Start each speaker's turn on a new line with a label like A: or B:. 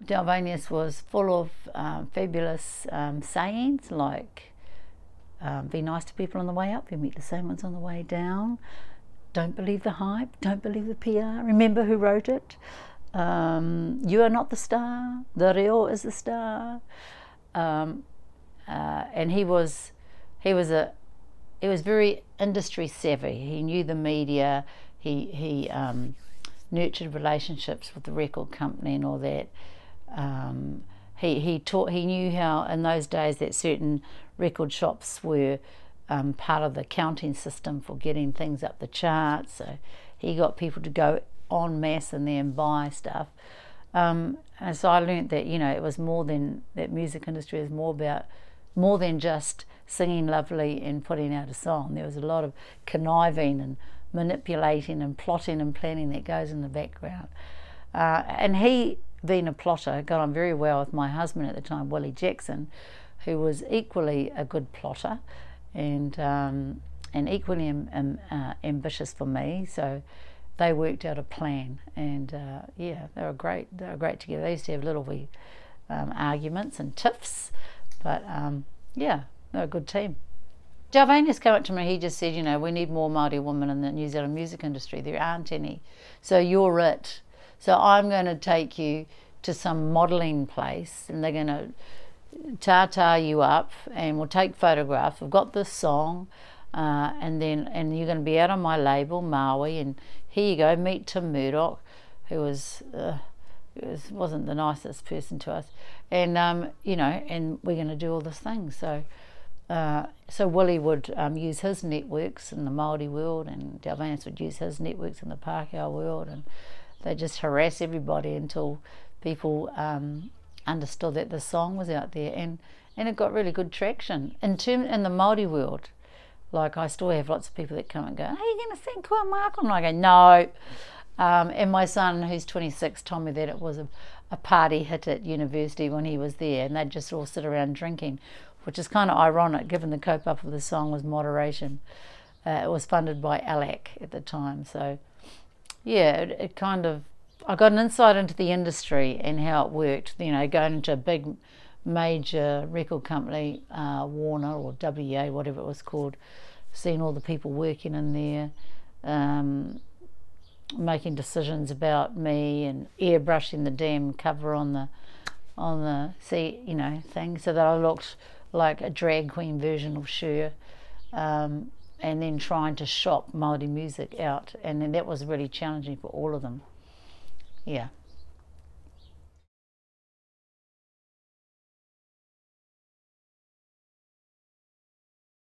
A: Dalvanius was full of fabulous sayings like, be nice to people on the way up, you meet the same ones on the way down. Don't believe the hype, don't believe the PR. Remember who wrote it. You are not the star, the real is the star. And he was very industry savvy. He knew the media. He nurtured relationships with the record company and all that. He knew how in those days that certain record shops were part of the counting system for getting things up the charts. So he got people to go en masse in there and buy stuff. And so I learnt that, you know, it was more than that. Music industry is more than just singing lovely and putting out a song. There was a lot of conniving and manipulating and plotting and planning that goes in the background. And he, being a plotter, got on very well with my husband at the time, Willie Jackson, who was equally a good plotter and equally ambitious for me. So they worked out a plan, and yeah, they were great together. They used to have little wee arguments and tiffs, but yeah, they're a good team. Dalvanius came up to me, he just said, you know, we need more Māori women in the New Zealand music industry. There aren't any. So you're it. So I'm going to take you to some modelling place and they're going to ta-ta you up and we'll take photographs. We've got this song and you're going to be out on my label, Maui, and here you go, meet Tim Murdoch, who wasn't the nicest person to us. And, you know, and we're going to do all this thing. So Willie would use his networks in the Māori world, and Dalvanius would use his networks in the Pākehā world, and they just harass everybody until people understood that the song was out there, and it got really good traction. In the Māori world, like I still have lots of people that come and go, "Are you going to sing Kua Māko?" And I go, "No." And my son, who's 26, told me that it was a party hit at university when he was there, and they'd just all sit around drinking, which is kind of ironic given the kaupapa of the song was moderation. It was funded by ALAC at the time. So yeah, it kind of, I got an insight into the industry and how it worked, you know, going into a big major record company, Warner or WA, whatever it was called, seeing all the people working in there, making decisions about me and airbrushing the damn cover on the seat, you know, thing, so that I looked like a drag queen version of Cher, and then trying to shop Māori music out, and then that was really challenging for all of them. Yeah.